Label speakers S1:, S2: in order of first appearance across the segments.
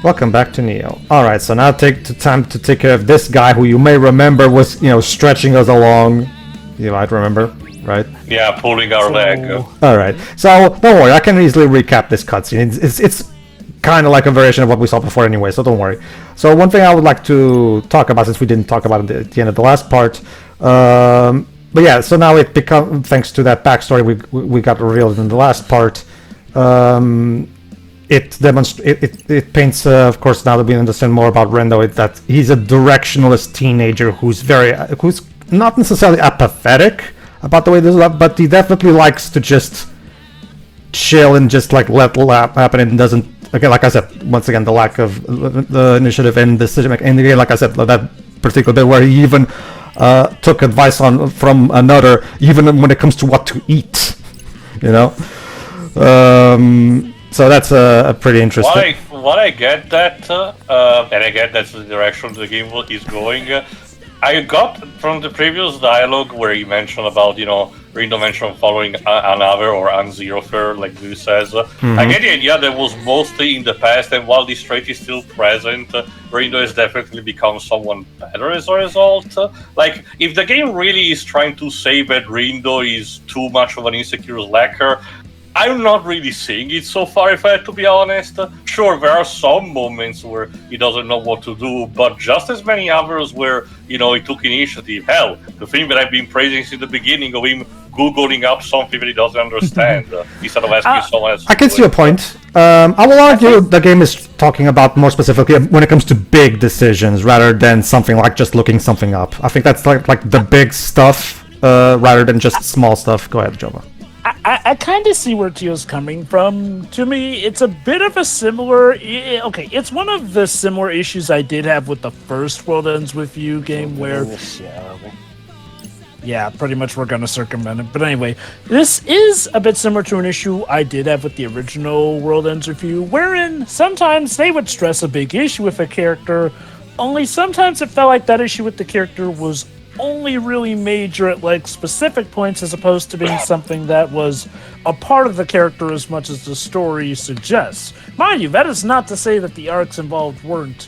S1: Welcome back to Neo. Alright, so now take the time to take care of this guy who you may remember was, stretching us along. You might remember, right?
S2: Yeah, pulling our leg.
S1: Alright, so don't worry, I can easily recap this cutscene. It's kind of like a variation of what we saw before anyway, so don't worry. So one thing I would like to talk about, since we didn't talk about it at the end of the last part, but yeah, so now it becomes, thanks to that backstory we got revealed in the last part, it paints, of course, now that we understand more about Rindo, that he's a directionless teenager who's not necessarily apathetic about the way this is, but he definitely likes to just chill and just like let happen and doesn't. Again, like I said, once again, the lack of the initiative and decision making, and again, like I said, that particular bit where he even took advice from another, even when it comes to what to eat, So that's a pretty interesting.
S2: What I get that, and I get that's the direction the game is going. I got from the previous dialogue where he mentioned about, Rindo mentioned following another or unzero like Blue says. I get the idea that was mostly in the past, and while this trait is still present, Rindo has definitely become someone better as a result. Like, if the game really is trying to say that Rindo is too much of an insecure slacker, I'm not really seeing it so far, if I have to be honest. Sure, there are some moments where he doesn't know what to do, but just as many others where, he took initiative. Hell, the thing that I've been praising since the beginning of him Googling up something that he doesn't understand, instead of asking someone else.
S1: I can see your point. I will argue the game is talking about more specifically when it comes to big decisions rather than something like just looking something up. I think that's like the big stuff rather than just small stuff. Go ahead, Jova.
S3: I kind of see where Tio's coming from. To me, it's a bit of a similar... Okay, it's one of the similar issues I did have with the first World Ends With You game where... Yeah, pretty much we're going to circumvent it. But anyway, this is a bit similar to an issue I did have with the original World Ends With You, wherein sometimes they would stress a big issue with a character, only sometimes it felt like that issue with the character was only really major at like specific points as opposed to being something that was a part of the character as much as the story suggests. Mind you, that is not to say that the arcs involved weren't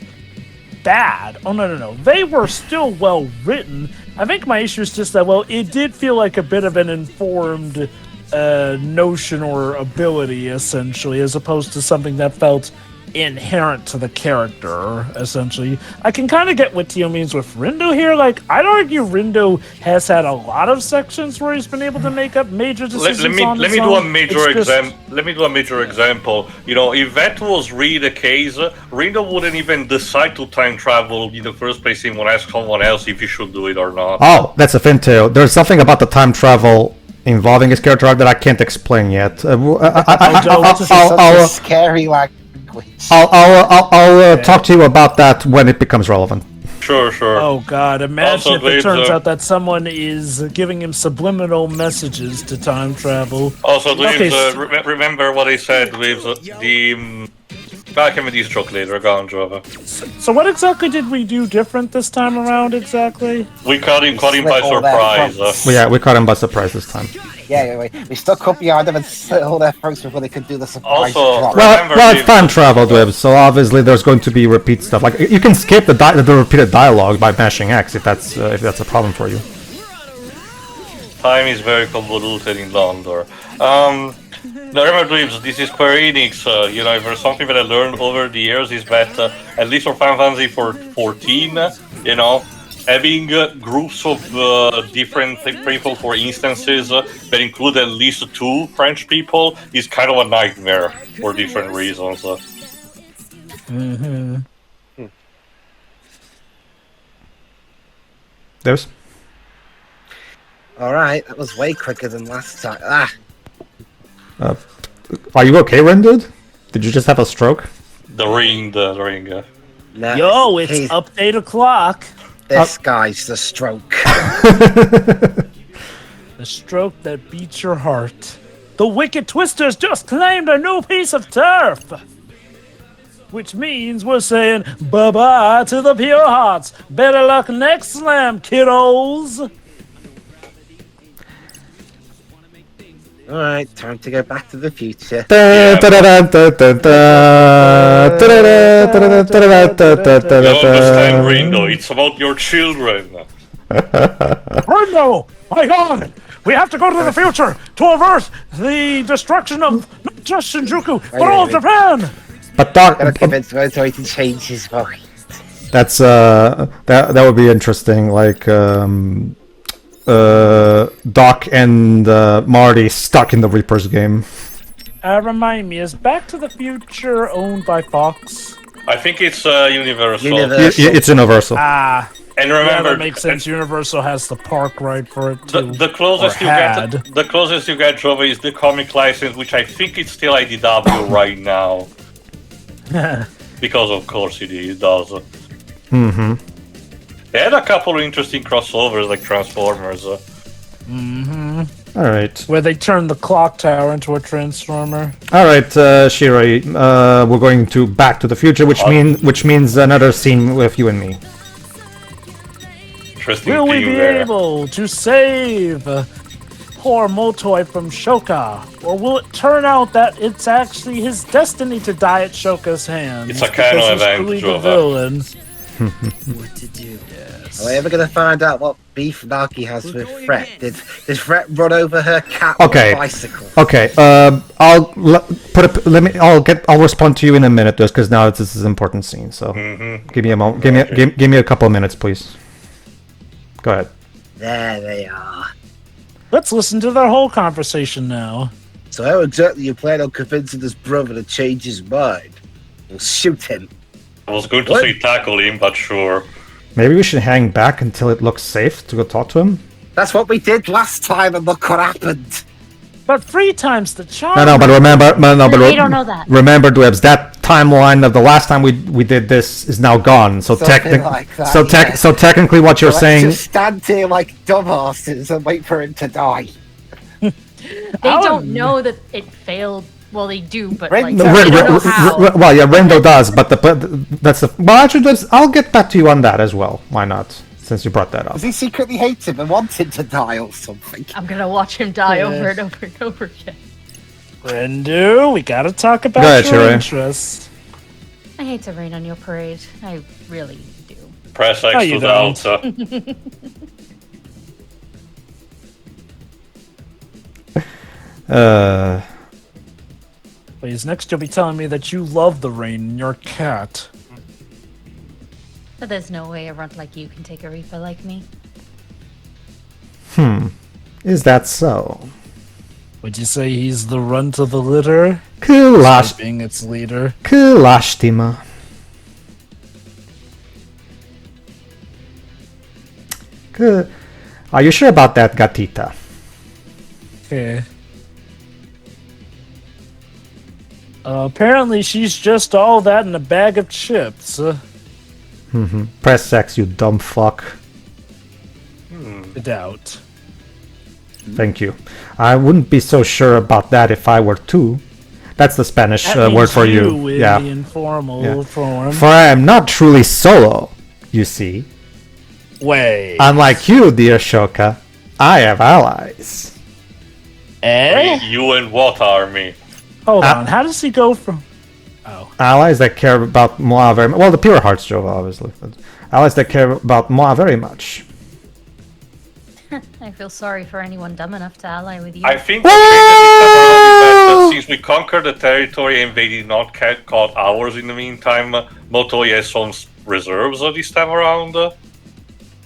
S3: bad. Oh, no. They were still well written. I think my issue is just that, well, it did feel like a bit of an informed notion or ability, essentially, as opposed to something that felt inherent to the character, essentially. I can kind of get what Tio means with Rindo here. Like, I'd argue Rindo has had a lot of sections where he's been able to make up major decisions
S2: Let me do a major example. If that was really the case, Rindo wouldn't even decide to time travel in the first place. He would ask someone else if he should do it or not.
S1: Oh, that's a thing too. There's something about the time travel involving his character arc that I can't explain yet.
S4: I'll scary
S1: I'll talk to you about that when it becomes relevant.
S2: Sure.
S3: Oh god, imagine if it turns out that someone is giving him subliminal messages to time travel.
S2: Also, remember what I said with the... I can with this joke later, go on, Java.
S3: So what exactly did we do different this time around, exactly?
S2: We caught him by surprise.
S1: We caught him by surprise this time.
S4: Yeah, we stuck up behind them and slit all their throats before they could do the surprise drop.
S1: Well, it's time travel, Dwibs, so obviously there's going to be repeat stuff. Like, you can skip the repeated dialogue by mashing X if that's a problem for you.
S2: Time is very convoluted in London. Now remember, Dwibs, this is Square Enix. If there's something that I learned over the years is that at least for Final Fantasy 14, having groups of different people for instances that include at least 2 French people is kind of a nightmare for different reasons.
S1: There's?
S4: Alright, that was way quicker than last time.
S1: Are you okay, Ren, dude? Did you just have a stroke?
S2: The ring.
S4: No,
S3: Yo, it's up 8 o'clock.
S4: This guy's the stroke.
S3: The stroke that beats your heart. The Wicked Twisters just claimed a new piece of turf! Which means we're saying bye-bye to the Pure Hearts. Better luck next slam, kiddos!
S4: Alright, time to go back to the future.
S2: You understand, Rindo? It's about your children.
S3: Rindo! My God! We have to go to the future to avert the destruction of not just Shinjuku, but all of Japan!
S1: But Doc,
S4: Gotta convince Moto to change his mind.
S1: that's that would be interesting. Like Doc and Marty stuck in the Reapers game.
S3: Remind me, is Back to the Future owned by Fox?
S2: I think it's Universal.
S1: It's Universal.
S3: Ah,
S2: And
S3: yeah,
S2: remember,
S3: that makes sense. Universal has the park right for it too.
S2: the closest
S3: Or
S2: you
S3: had.
S2: get, the closest you get, Jova, is the comic license, which I think it's still IDW right now, because of course it does.
S1: Mm-hmm.
S2: They had a couple of interesting crossovers like Transformers.
S1: All right.
S3: Where they turned the clock tower into a transformer.
S1: All right, Shiroi. We're going to Back to the Future, which means another scene with you and me.
S2: Interesting
S3: Will we
S2: theme
S3: be
S2: there.
S3: able to save poor Motoi from Shoka? Or will it turn out that it's actually his destiny to die at Shoka's hands?
S2: It's a canon
S3: because he's
S2: event,
S3: truly the
S2: Jova.
S3: villain.
S5: What to do?
S4: Are we ever gonna find out what beef Nagi has with Fret? Did Fret run over her cat
S1: Okay.
S4: on a bicycle?
S1: Okay. I'll respond to you in a minute, just because now this is an important scene. So give me a moment. Give me a couple of minutes, please. Go ahead.
S4: There they are.
S3: Let's listen to their whole conversation now.
S4: So how exactly you plan on convincing this brother to change his mind? We'll shoot him.
S2: I was going to
S4: What?
S2: say tackle him, but sure.
S1: Maybe we should hang back until it looks safe to go talk to him.
S4: That's what we did last time, and look what happened.
S3: But 3 times the charm.
S1: No, but remember,
S6: They don't know that.
S1: Remember, Dwebs, that timeline of the last time we did this is now gone. So
S4: Something like that,
S1: so technically, what you're
S4: Let's
S1: saying.
S4: just stand here like dumbasses and wait for him to die.
S6: They don't know that it failed. Well, they do, but like,
S4: Rindo.
S6: they don't know how.
S1: Well, yeah, Rindo does, but that's the. Well, actually, I'll get back to you on that as well. Why not? Since you brought that up.
S4: Does he secretly hate him and want him to die or something?
S6: I'm gonna watch him die
S3: Yeah.
S6: over and over and over again.
S3: Rendu, we gotta talk about
S1: Go ahead,
S3: your
S1: Shirei.
S3: interests.
S6: I hate to rain on your parade. I really do.
S2: Press X
S3: No,
S2: to
S3: you
S2: the
S3: don't.
S2: altar.
S3: Please, next you'll be telling me that you love the rain and your cat.
S6: But there's no way a runt like you can take a reaper like me.
S1: Is that so?
S3: Would you say he's the runt of the litter?
S1: Kulash,
S3: Being its leader.
S1: Kulashtima. Are you sure about that, Gatita?
S3: Okay. Apparently she's just all that in a bag of chips.
S1: Press X, you dumb fuck.
S3: I doubt.
S1: Thank you. I wouldn't be so sure about that if I were too. That's the Spanish
S3: That
S1: word
S3: means
S1: for you.
S3: in
S1: Yeah.
S3: the informal
S1: Yeah.
S3: form.
S1: For I am not truly solo, you see.
S3: Wait.
S1: Unlike you, dear Shoka, I have allies.
S3: Eh?
S2: You and what army?
S3: Hold on. How does he go from... Oh.
S1: Allies that care about Moa very much. Well, the Pure Hearts, Jova, obviously. But allies that care about Moa very much.
S6: I feel sorry for anyone dumb enough to ally with you.
S2: I think that since we conquered the territory and they did not caught ours in the meantime, Motoi has some reserves this time around.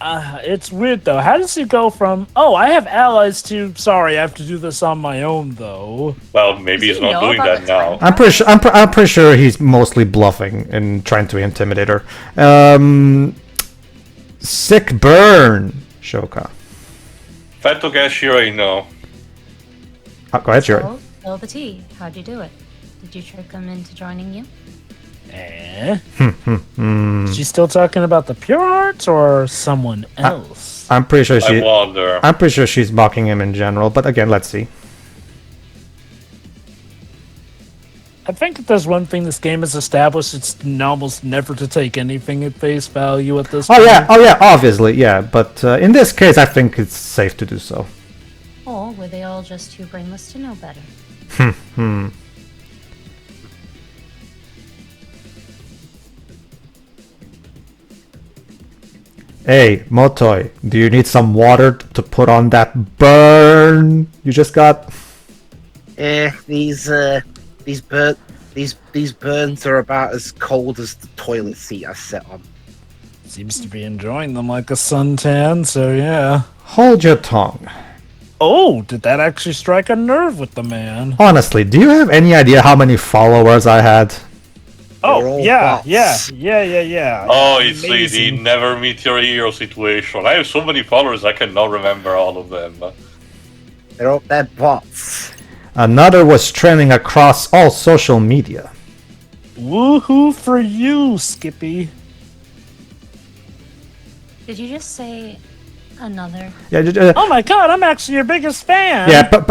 S3: It's weird, though. How does he go from, oh, I have allies to, sorry, I have to do this on my own, though?
S2: Well, maybe
S6: Does
S2: he's
S6: he
S2: not
S6: know
S2: doing
S6: about
S2: that
S6: the
S2: now.
S6: time?
S1: I'm pretty sure he's mostly bluffing and trying to intimidate her. Sick burn, Shoka.
S2: Fed to guess, Shirei, no.
S1: Go ahead, Shiroi.
S6: So, spill the tea. How'd you do it? Did you trick them into joining you?
S3: Eh? She's still talking about the Pure Hearts or someone else?
S1: I'm pretty sure
S2: I wonder.
S1: I'm pretty sure she's mocking him in general, but again, let's see.
S3: I think if there's one thing this game has established, it's almost never to take anything at face value at this point.
S1: Oh yeah, obviously, yeah. But in this case, I think it's safe to do so.
S6: Oh, were they all just too brainless to know better?
S1: Hey, Motoi, do you need some water to put on that burn you just got?
S4: These burns are about as cold as the toilet seat I sit on.
S3: Seems to be enjoying them like a suntan, so yeah.
S1: Hold your tongue.
S3: Oh, did that actually strike a nerve with the man?
S1: Honestly, do you have any idea how many followers I had?
S4: They're
S3: Oh,
S4: all
S3: yeah,
S4: bots.
S3: yeah.
S2: Oh, it's the
S3: Amazing.
S2: never meet your hero situation. I have so many followers I cannot remember all of them.
S4: They're bots.
S1: Another was trending across all social media.
S3: Woohoo for you, Skippy.
S6: Did you just say another?
S1: Yeah,
S3: Oh my god, I'm actually your biggest fan.
S1: yeah, but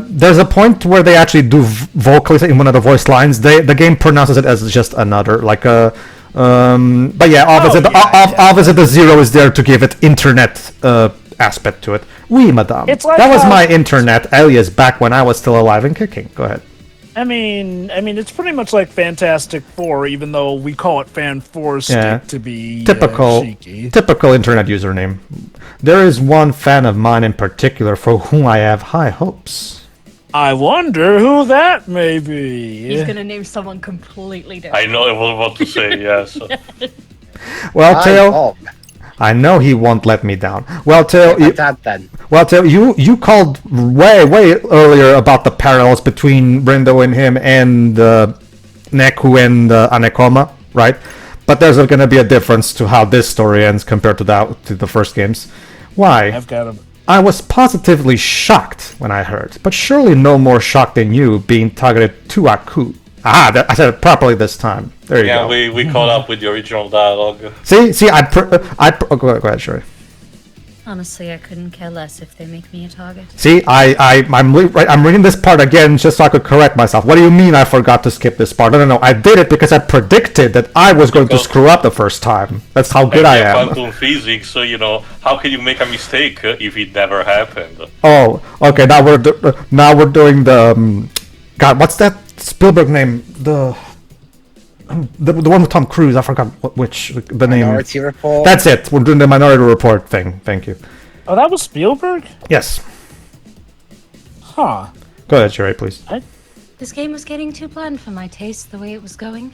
S1: there's a point where they actually do vocally in one of the voice lines. The game pronounces it as just another, like a. But yeah, obviously, obviously the zero is there to give it internet aspect to it. Oui, madame.
S3: It's like
S1: that was
S3: how-
S1: my internet alias back when I was still alive and kicking. Go ahead.
S3: I mean, it's pretty much like Fantastic Four, even though we call it Fan Four Stick
S1: Yeah.
S3: to be
S1: Typical,
S3: cheeky.
S1: typical internet username. There is one fan of mine in particular for whom I have high hopes.
S3: I wonder who that may be.
S6: He's gonna name someone completely different.
S2: I know I was about to say yes.
S1: Well, Tail,
S4: Bob.
S1: I know he won't let me down. Well, Tail,
S4: My dad then.
S1: well, Tail, you called way earlier about the parallels between Rindo and him and Neku and Anekoma, right? But there's going to be a difference to how this story ends compared to the first games. Why?
S3: I've got him.
S1: I was positively shocked when I heard, but surely no more shocked than you being targeted to Aku. Aha, I said it properly this time. There you
S2: Yeah,
S1: go.
S2: we caught up with the original dialogue.
S1: See, oh, go ahead, Sherry.
S6: Honestly, I couldn't care less if they make me a target.
S1: See, I'm reading this part again just so I could correct myself. What do you mean I forgot to skip this part? No, I did it because I predicted that I was going to
S2: Because-
S1: screw up the first time. That's how good I am.
S2: Quantum physics, so how can you make a mistake if it never happened?
S1: Oh, okay. Now we're doing the God. What's that Spielberg name? The one with Tom Cruise. I forgot which the name.
S4: Minority Report.
S1: That's it. We're doing the Minority Report thing. Thank you.
S3: Oh, that was Spielberg?
S1: Yes.
S3: Huh.
S1: Go ahead, Sherry, please.
S6: This game was getting too bland for my taste the way it was going.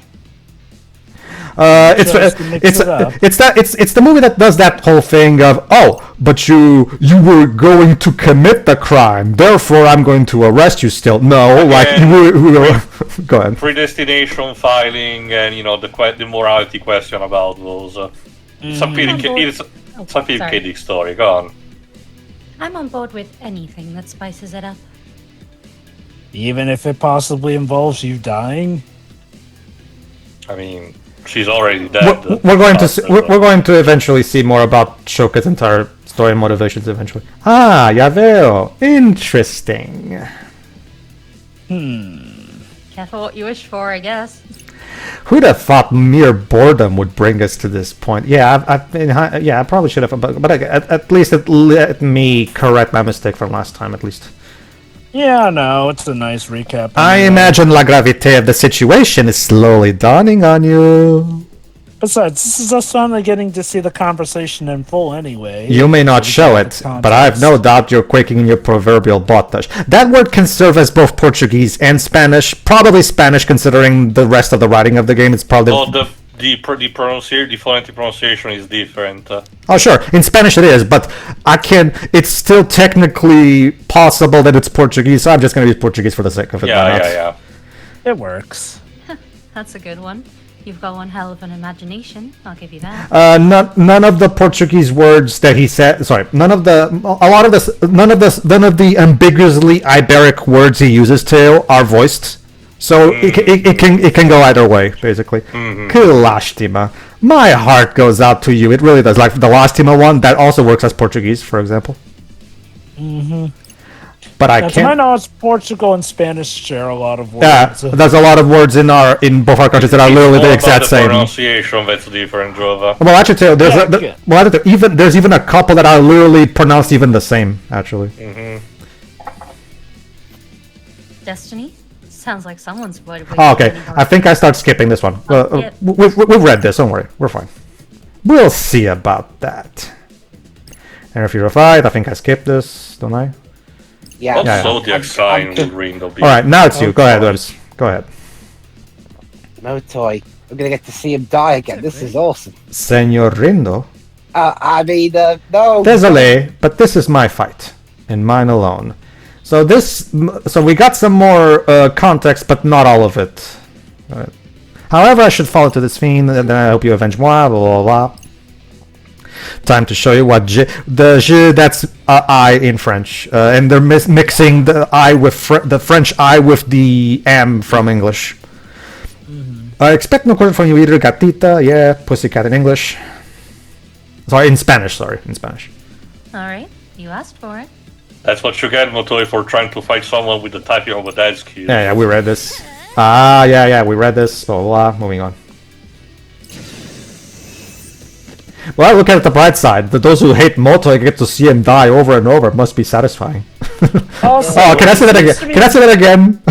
S1: It's
S3: Just to mix it up.
S1: it's the movie that does that whole thing of, oh, but you were going to commit the crime, therefore I'm going to arrest you still. No, like
S2: Again,
S1: you were go ahead.
S2: Predestination filing and the morality question about those. It's a pretty
S6: Sorry.
S2: kiddie story. Go on.
S6: I'm on board with anything that spices it up.
S3: Even if it possibly involves you dying?
S2: I mean, she's already dead.
S1: We're going to eventually see more about Shoka's entire story and motivations eventually. Ah, ya veo. Interesting.
S6: Careful what you wish for, I guess.
S1: Who'd have thought mere boredom would bring us to this point? Yeah, I probably should have, but at least it let me correct my mistake from last time, at least.
S3: Yeah, no, it's a nice recap.
S1: I imagine la gravité of the situation is slowly dawning on you.
S3: Besides, this is us finally getting to see the conversation in full anyway.
S1: You may not show it, but I have no doubt you're quaking in your proverbial botas. That word can serve as both Portuguese and Spanish. Probably Spanish, considering the rest of the writing of the game. It's probably...
S2: Oh, the phonetic pronunciation is different.
S1: Oh, sure. In Spanish it is, but it's still technically possible that it's Portuguese, so I'm just going to use Portuguese for the sake of it. Why not?
S2: Yeah.
S3: It works.
S6: That's a good one. You've got one hell of an imagination, I'll give you that.
S1: None of the Portuguese words that he said. Sorry, none of the ambiguously Iberic words he uses to are voiced. So it can go either way, basically. Que lástima. My heart goes out to you. It really does. Like the lástima one, that also works as Portuguese, for example. But I
S3: Now, to my
S1: can't.
S3: knowledge, Portugal and Spanish share a lot of words.
S1: Yeah, there's a lot of words in both our countries that are literally the exact same.
S2: Pronunciation that's different, Jova.
S1: Well, actually, Taylor,
S3: Yeah,
S1: there's even a couple that are literally pronounced even the same. Actually,
S6: Destiny? Sounds like someone's avoided.
S1: Oh, okay, I think I start skipping this one.
S6: Yeah.
S1: We've read this, don't worry. We're fine. We'll see about that. And if you're a fight, I think I skipped this, don't I?
S4: Yeah.
S2: What
S1: Yeah.
S2: zodiac sign will Rindo be?
S1: Alright, now it's you. Go ahead, Webs. Go ahead.
S4: Motoy. I'm gonna get to see him die again. This is awesome.
S1: Senor Rindo.
S4: No.
S1: Désolé, but this is my fight. And mine alone. So we got some more context, but not all of it. Alright. However, I should fall into this fiend, and then I hope you avenge moi, blah blah blah. Time to show you what the je, that's I in French, and they're mixing the I with the French I with the M from English. I expect no question from you either, gatita, yeah, pussycat in English. Sorry, in Spanish,
S6: Alright, you asked for it.
S2: That's what you get, Motoy, for trying to fight someone with the typing of a dead skill.
S1: Yeah, we read this. Yeah, we read this, blah, blah, blah, moving on. Well, look at the bright side. Those who hate Moto get to see him die over and over. It must be satisfying.
S3: Also,
S1: can I say that again? Can I say that again?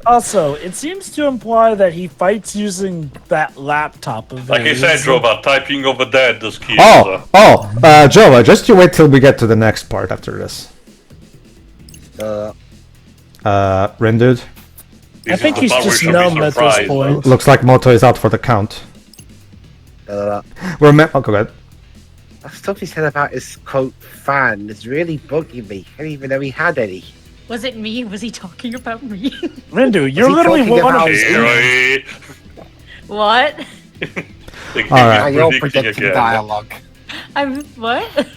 S3: Also, it seems to imply that he fights using that laptop of
S2: Like I
S3: his.
S2: said, Jova, typing of a dead, the skill.
S1: Jova, just you wait till we get to the next part after this. Rendered.
S3: I think he's just numb at this point.
S1: Looks like Moto is out for the count. Oh, go ahead.
S4: That stuff he said about his quote fan is really bugging me. I didn't even know he had any.
S6: Was it me? Was he talking about me?
S3: Rindu, you're
S4: he
S3: literally
S4: talking
S3: one of
S4: about
S3: his.
S2: Hey,
S6: What?
S1: Alright.
S4: You're predicting dialogue.
S6: I'm what?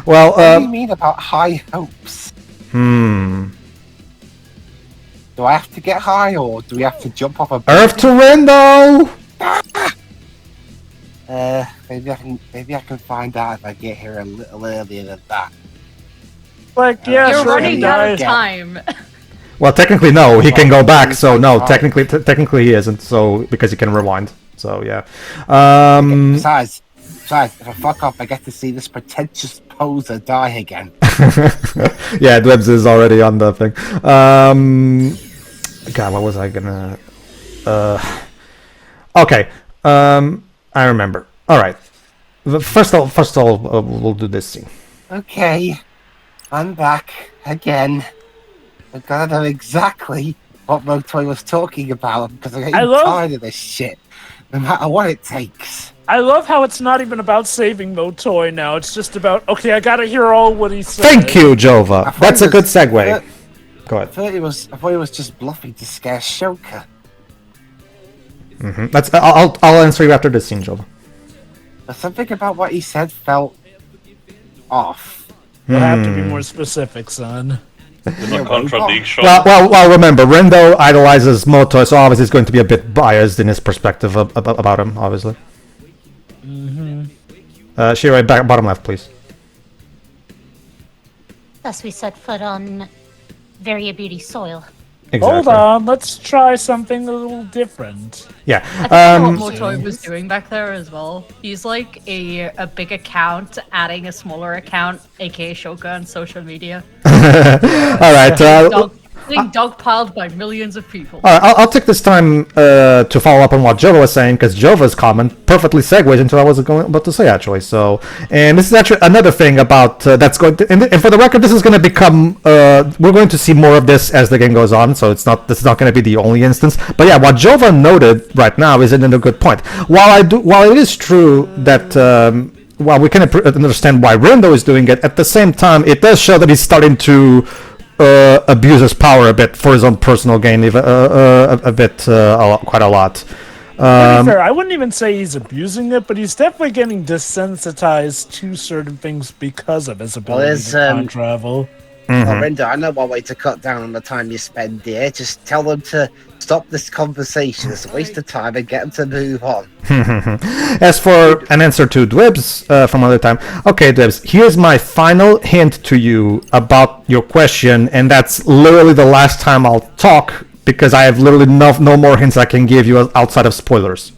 S1: Well,
S4: What do you mean about high hopes?
S1: Do
S4: I have to get high, or do we have to jump off a
S1: Earth to Rindo!
S4: Maybe I can find out if I get here a little earlier than that.
S3: Like, yeah,
S6: You're
S3: sure,
S6: running
S3: he
S6: out of
S3: died.
S6: time.
S1: Well, technically no, he can go back. So no, technically he isn't. So because he can rewind. So yeah.
S4: Besides, if I fuck up, I get to see this pretentious poser die again.
S1: Yeah, Dwebs is already on the thing. God, what was I gonna? Okay. I remember. All right. First of all, we'll do this scene.
S4: Okay, I'm back again. I gotta know exactly what Motoy was talking about because I'm getting tired of this shit. No matter what it takes.
S3: I love how it's not even about saving Motoy now. It's just about, okay, I gotta hear all what he said.
S1: Thank you, Jova. That's a good segue. Go ahead.
S4: I thought he was just bluffing to scare Shoka.
S1: That's. I'll answer you after this scene, Jova.
S4: But something about what he said felt off.
S3: You'll have to be more specific, son.
S2: There's a contradiction.
S1: Well, remember, Rindo idolizes Moto, so obviously he's going to be a bit biased in his perspective about him, obviously. Shiroi, bottom left, please.
S7: Thus we set foot on very beauty soil.
S1: Exactly.
S3: Hold on, let's try something a little different.
S1: Yeah.
S6: I think what Motoy was doing back there as well. He's like a big account adding a smaller account, aka Shoka, on social media.
S1: All right.
S6: Being dogpiled by millions of people.
S1: All right, I'll take this time to follow up on what Jova was saying, because Jova's comment perfectly segues into what I was about to say, actually. So, and this is actually another thing about that's going to, and for the record, this is going to become, we're going to see more of this as the game goes on, so this is not going to be the only instance. But yeah, what Jova noted right now is a good point. While it is true that, while we can understand why Rindo is doing it, at the same time, it does show that he's starting to abuse his power a bit for his own personal gain, quite a lot.
S3: To be fair, I wouldn't even say he's abusing it, but he's definitely getting desensitized to certain things because of his ability to time travel.
S4: Rindo, I know one way to cut down on the time you spend here. Just tell them to stop this conversation. It's a waste of time and get them to move on.
S1: As for an answer to Dwebs from another time, okay, Dwebs, here's my final hint to you about your question, and that's literally the last time I'll talk, because I have literally no more hints I can give you outside of spoilers.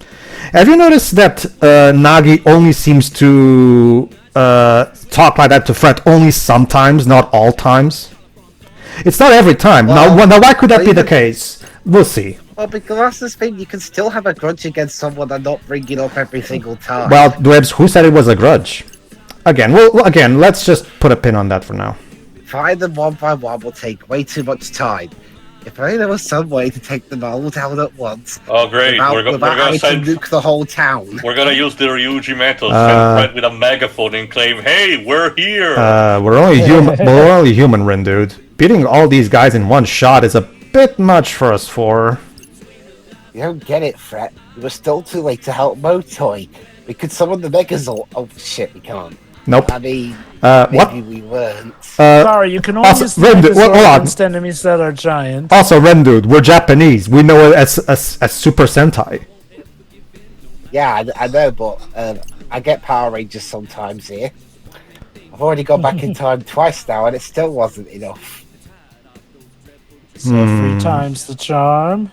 S1: Have you noticed that Nagi only seems to talk like that to Fred only sometimes, not all times? It's not every time.
S4: Well,
S1: now, why could that be the
S4: even-
S1: case? We'll see.
S4: Well, because that's the thing, you can still have a grudge against someone and not bring it up every single time.
S1: Well, Dwebs, who said it was a grudge? Again, let's just put a pin on that for now.
S4: Find them one by one will take way too much time. If only there was some way to take them all down at once.
S2: Oh, great. We're
S4: Without
S2: gonna
S4: having
S2: send.
S4: to nuke the whole town.
S2: We're gonna use the Ryuji method. Send Fred with a megaphone and claim, "Hey, we're here."
S1: We're only human. We're only human, Rin, dude. Beating all these guys in one shot is a bit much for us four.
S4: You don't get it, Fret. It was still too late to help Motoy. We could summon the Megazord. Oh shit, we can't.
S1: Nope.
S4: I mean,
S1: What?
S4: maybe we weren't.
S3: Sorry, you can only
S1: also,
S3: use the
S1: Rindo, hold
S3: Megazord
S1: on.
S3: against enemies that are giant.
S1: Also, Ren, dude, we're Japanese. We know it as Super Sentai.
S4: Yeah, I know, but I get Power Rangers sometimes here. I've already gone back in time twice now, and it still wasn't enough.
S3: So 3 times the charm.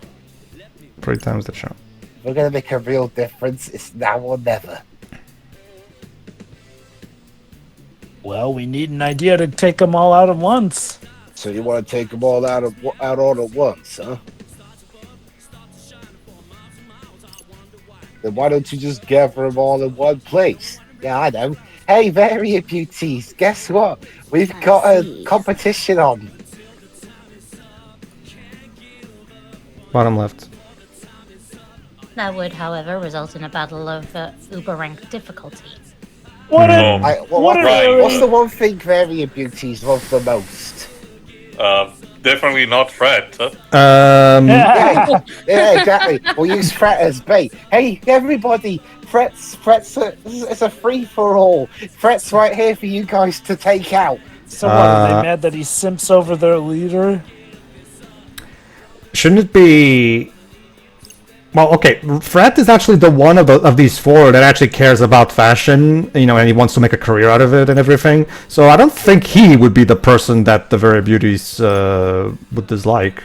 S1: 3 times the charm.
S4: If we're gonna make a real difference, it's now or never.
S3: Well, we need an idea to take them all out at once.
S4: So you want to take them all out all at once, huh? Then why don't you just gather them all in one place? Yeah, I know. Hey, Varia Beauties, guess what? We've got a competition on.
S1: Bottom left.
S7: That would, however, result in a battle of uber rank difficulty.
S3: What
S2: No.
S3: a,
S2: Right.
S4: What's the one thing Varia Beauties love the most?
S2: Definitely not Fred. Huh?
S4: Yeah, yeah, exactly. We'll use Fret as bait. Hey, everybody! Fret's it's a free for all. Fret's right here for you guys to take out.
S3: So what, are they mad that he simps over their leader?
S1: Shouldn't it be? Well, okay. Fred is actually the one of these 4 that actually cares about fashion, and he wants to make a career out of it and everything. So I don't think he would be the person that the Very Beauties would dislike.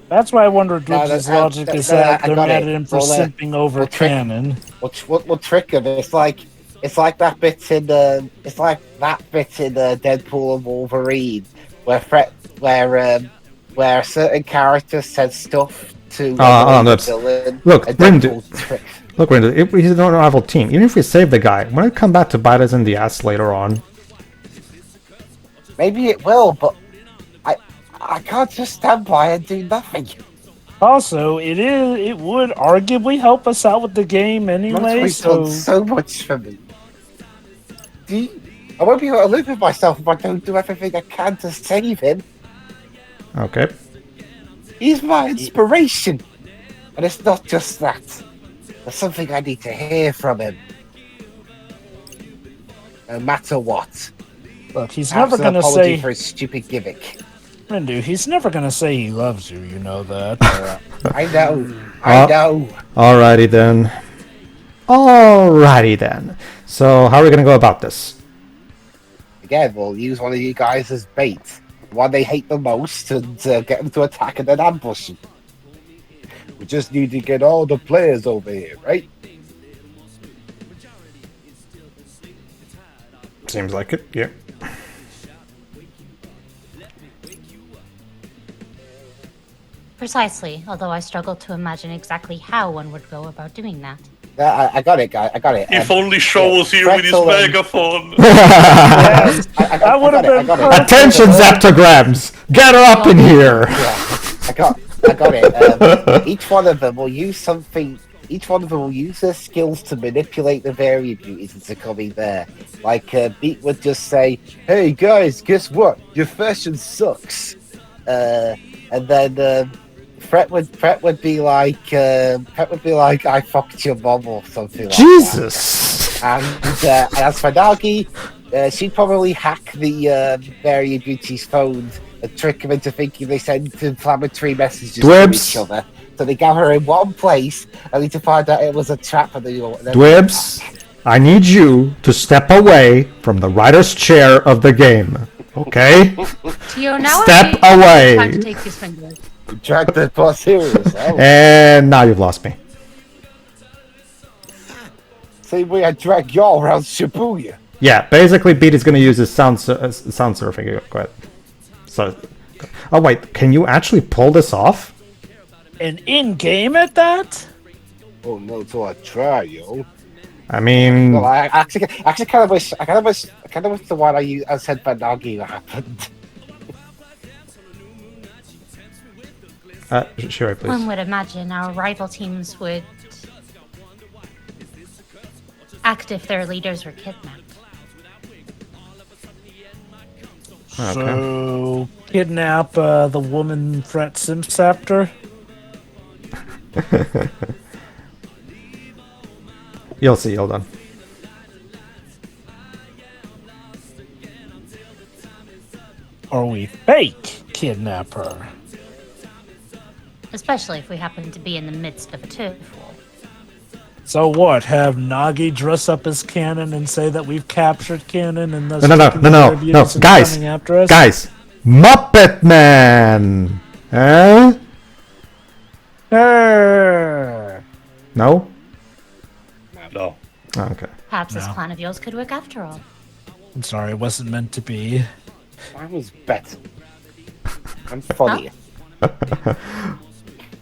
S3: That's why I wondered what his
S4: that-
S3: logic
S4: that-
S3: is
S4: that-
S3: that
S4: I
S3: they're
S4: got
S3: mad
S4: it.
S3: at him for
S4: Well,
S3: simping over
S4: well, trick-
S3: canon.
S4: What trick of it? It's like that bit in Deadpool and Wolverine where a certain character said stuff to the villain.
S1: Look,
S4: and
S1: Rindo.
S4: Deadpool tricked.
S1: Look, Rindo, he's an unrival team. Even if we save the guy, when it come back to bite us in the ass later on.
S4: Maybe it will, but I can't just stand by and do nothing.
S3: Also, it would arguably help us out with the game anyway.
S4: That's done so much for me. I won't be able to live with myself if I don't do everything I can to save him.
S1: Okay.
S4: He's my inspiration. And it's not just that. There's something I need to hear from him. No matter what.
S3: Look, he's
S4: Perhaps
S3: never
S4: an
S3: gonna
S4: apology
S3: say,
S4: for his stupid gimmick.
S3: Rindu, he's never gonna say he loves you. You know that.
S4: I know. I know.
S1: Alrighty then. Alrighty then. So how are we gonna go about this?
S4: Again, we'll use one of you guys as bait. One they hate the most, and get them to attack and then ambush them. We just need to get all the players over here, right?
S1: Seems like it, yeah.
S7: Precisely, although I struggle to imagine exactly how one would go about doing that.
S4: Yeah, I got it, guys. I got it.
S2: If only Shaw was here with his
S4: Pretzel and-
S2: megaphone.
S3: Yes, that would have been perfect.
S1: Attention, Zaptograms! Get her up in here!
S4: Yeah, I got it. Each one of them will use something. Each one of them will use their skills to manipulate the variant beauties into coming there. Like Beat would just say, "Hey guys, guess what? Your fashion sucks." And then Fret would be like, "I fucked your mom" or something like that.
S1: Jesus!
S4: And as for Nagi, she'd probably hack the variant beauty's phone and trick him into thinking they send inflammatory messages to each other. So they gather in one place, only to find out it was a trap. And
S1: Dwibs, I need you to step away from the writer's chair of the game. Okay?
S6: Tio, now
S1: Step
S6: I
S1: away.
S6: time to take these fingers.
S4: drag the boss serious.
S1: And now you've lost me.
S4: Same way I drag y'all around Shibuya.
S1: Yeah, basically Beat is going to use his sound surfing. Go ahead. So, Okay. Oh wait, can you actually pull this off?
S3: And in game at that?
S4: Oh no, till I try, yo.
S1: I mean,
S4: Well, I actually kind of wish the one I said for Nagi happened.
S1: Sherry, please.
S7: One would imagine our rival teams would act if their leaders were kidnapped.
S3: So, kidnap the woman threat Simsaptor?
S1: You'll see, hold on.
S3: Or we fake kidnap her?
S7: Especially if we happen to be in the midst of a turf war.
S3: So what? Have Nagi dress up as Cannon and say that we've captured Cannon and thus
S1: No, guys,
S3: coming after us?
S1: guys, Muppet Man! Eh? No?
S2: No.
S1: Oh, okay.
S7: Perhaps this
S3: No.
S7: plan of yours could work after all.
S3: I'm sorry, it wasn't meant to be.
S4: Mine was better. I'm funnier.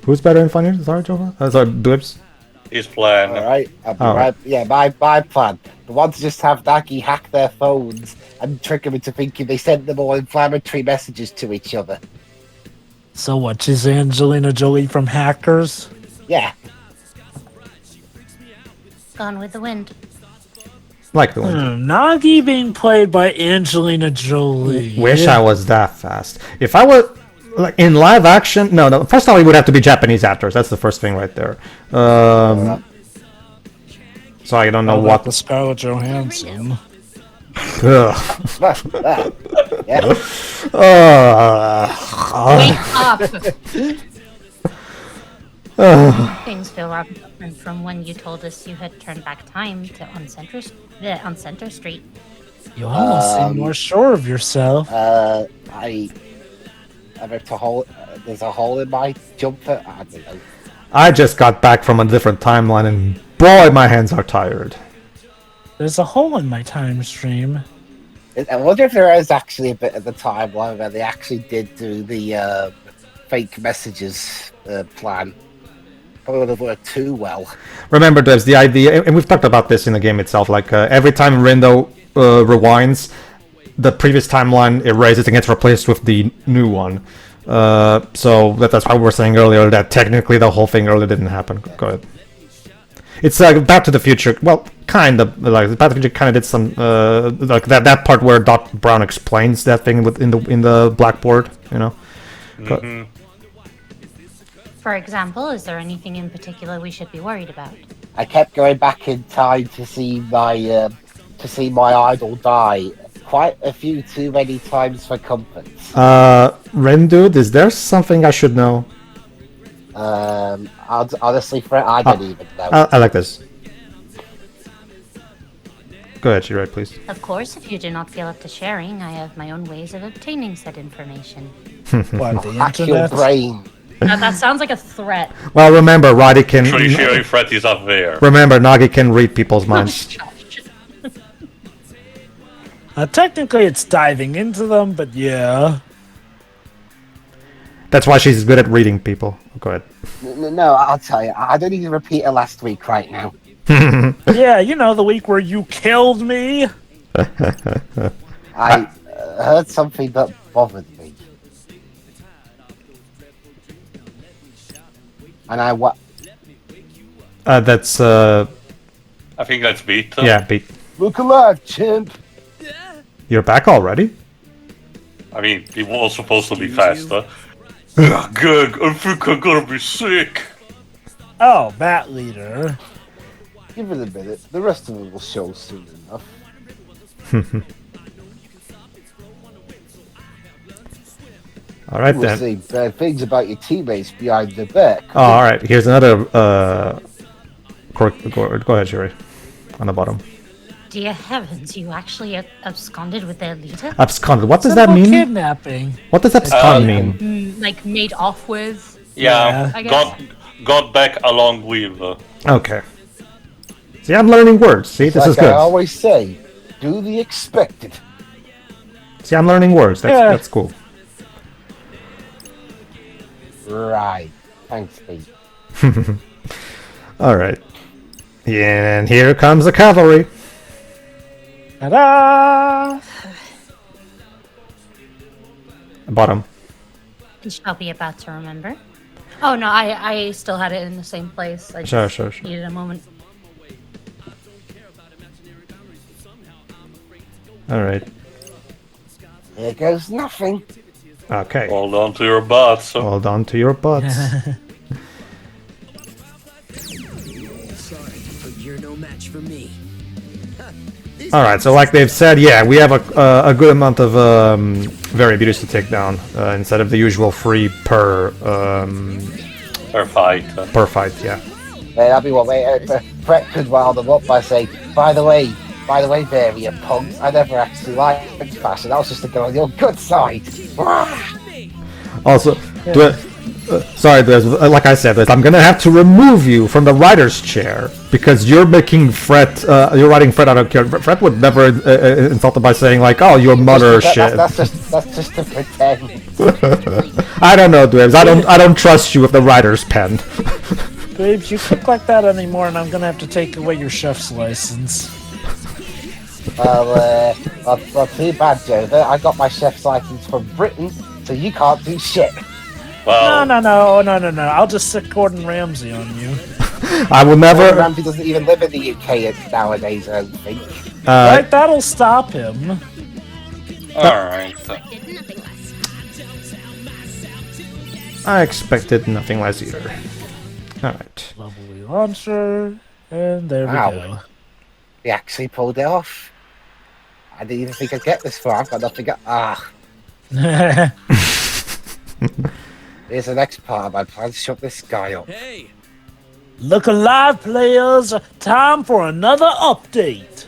S1: Who's better and funnier? Sorry, Jova? Sorry, Dibs?
S2: His plan.
S4: Alright, I'll be
S1: Oh.
S4: right. Yeah, my plan. The one to just have Nagi hack their phones and trick them into thinking they sent them all inflammatory messages to each other.
S3: So what, she's Angelina Jolie from Hackers?
S4: Yeah.
S7: Gone with the wind.
S1: Like the one.
S3: Nagi being played by Angelina Jolie.
S1: Wish I was that fast. If I were like in live action, no. First of all, it would have to be Japanese actors. That's the first thing right there. So I don't know
S3: What
S1: what.
S3: about the Scarlett Johansson?
S1: Ugh.
S4: Yeah.
S6: Wake up!
S7: Things feel rather different from when you told us you had turned back time to on Center Street.
S3: You almost seem more sure of yourself.
S4: There's a hole in my jumper. I don't know.
S1: I just got back from a different timeline, and boy, my hands are tired.
S3: There's a hole in my time stream.
S4: I wonder if there is actually a bit of the timeline where they actually did do the fake messages plan. Probably would have worked too well.
S1: Remember, there's the idea, and we've talked about this in the game itself. Like every time Rindo rewinds, the previous timeline erases and gets replaced with the new one. So that's why we were saying earlier that technically the whole thing earlier didn't happen. Go ahead. It's like Back to the Future. Well, kind of like Back to the Future kind of did some like that part where Doc Brown explains that thing in the blackboard. You know.
S2: Mm-hmm.
S7: For example, is there anything in particular we should be worried about?
S4: I kept going back in time to see my idol die quite a few too many times for comfort.
S1: Rindo, is there something I should know?
S4: Honestly, Fred, I don't even know.
S1: I like this. Go ahead, Shirai, please.
S7: Of course, if you do not feel up to sharing, I have my own ways of obtaining said information.
S3: What, the
S4: Hack your
S3: internet?
S4: brain.
S6: That sounds like a threat.
S1: Well, remember, Roddy can.
S2: Pretty sure Fred is up there.
S1: Remember, Nagi can read people's minds.
S3: Technically, it's diving into them, but yeah.
S1: That's why she's good at reading people. Go ahead.
S4: No, I'll tell you. I don't need to repeat it last week right now.
S3: Yeah, you know, the week where you killed me.
S4: I heard something that bothered me. And I what?
S1: That's
S2: I think that's beat.
S1: yeah, Pete.
S4: Look alive, chimp!
S1: You're back already?
S2: I mean, it was supposed to be faster. Ugh, Gug, I think I'm gonna be sick.
S3: Oh, Bat Leader.
S4: Give it a minute. The rest of it will show soon enough.
S1: All right
S4: You will
S1: then.
S4: say bad things about your teammates behind their back.
S1: Oh, all right. Here's another. Go ahead, Sherry. On the bottom.
S7: Dear heavens, you actually absconded with their leader?
S1: Absconded. What does that mean?
S3: Kidnapping.
S1: What does abscond mean?
S6: Like made off with.
S2: Yeah,
S6: I guess.
S2: got back along with.
S1: Okay. See, I'm learning words. See, this
S4: like
S1: is good.
S4: I always say, do the expected.
S1: See, I'm learning words. That's
S3: Yeah.
S1: that's cool.
S4: Right. Thanks, Pete.
S1: Alright. And here comes the cavalry.
S3: Ta-da!
S1: Bottom.
S7: I'll be about to remember. Oh no, I still had it in the same place. I
S1: Sure.
S7: just needed a moment.
S1: Alright.
S4: Here goes nothing.
S1: Okay.
S2: Hold on to your butts.
S1: Hold on to your butts.
S5: Sorry, but you're no match for me.
S1: Alright, so like they've said, yeah, we have a good amount of very beauties to take down instead of the usual 3 per
S2: fight.
S1: yeah.
S4: That'd be what Brett could rile them up by saying, by the way, variant punks, I never actually liked fashion. I was just to go on your good side.
S1: Also, sorry, like I said, I'm gonna have to remove you from the writer's chair because you're making Fred. You're writing Fred out of character. Fred would never insult him by saying like, "Oh, your mother shit."
S4: That's just to pretend.
S1: I don't know, Dwebs. I don't trust you with the writer's pen.
S3: Babes, you cook like that anymore, and I'm gonna have to take away your chef's license.
S4: Well, too bad, Joe. I got my chef's license from Britain, so you can't do shit.
S2: Well,
S3: No. I'll just sick Gordon Ramsay on you.
S1: I will never.
S4: Ramsay doesn't even live in the UK nowadays, I don't think.
S3: Right, that'll stop him.
S2: alright.
S1: I expected nothing less either. Alright.
S3: Lovely launcher, and there we
S4: Wow.
S3: go.
S4: He actually pulled it off. I didn't even think I'd get this far. I've got nothing. Here's the next part of my plan. Shut this guy up.
S5: Hey,
S3: Look alive, players! Time for another update.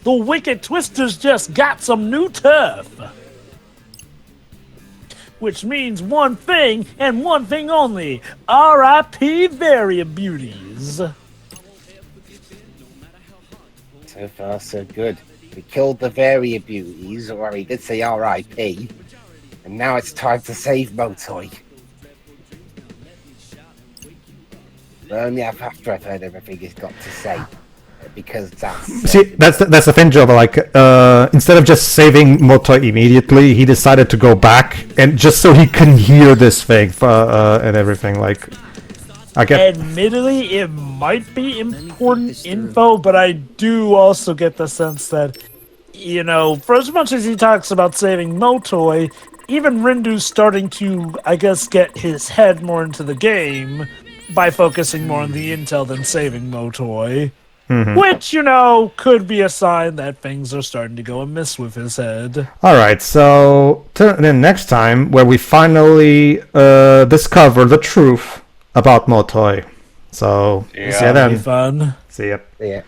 S3: The Wicked Twisters just got some new turf. Which means one thing and one thing only. R.I.P. Variant Beauties.
S4: So far, so good. We killed the variant beauties, or he did say R.I.P. And now it's time to save Motoy. But only after I've heard everything he's got to say. Because that's...
S1: See, that's the thing, Joe. Like, instead of just saving Motoi immediately, he decided to go back and just so he can hear this thing and everything. Like, I get.
S3: Admittedly, it might be important info, but I do also get the sense that, you know, for as much as he talks about saving Motoi, even Rindo's starting to, I guess, get his head more into the game by focusing more on the intel than saving Motoi.
S1: Mm-hmm.
S3: Which, you know, could be a sign that things are starting to go amiss with his head.
S1: Alright, so then next time, where we finally discover the truth about Motoi. So, see ya
S3: That'll be
S1: then.
S3: fun.
S1: See ya.
S4: Yeah.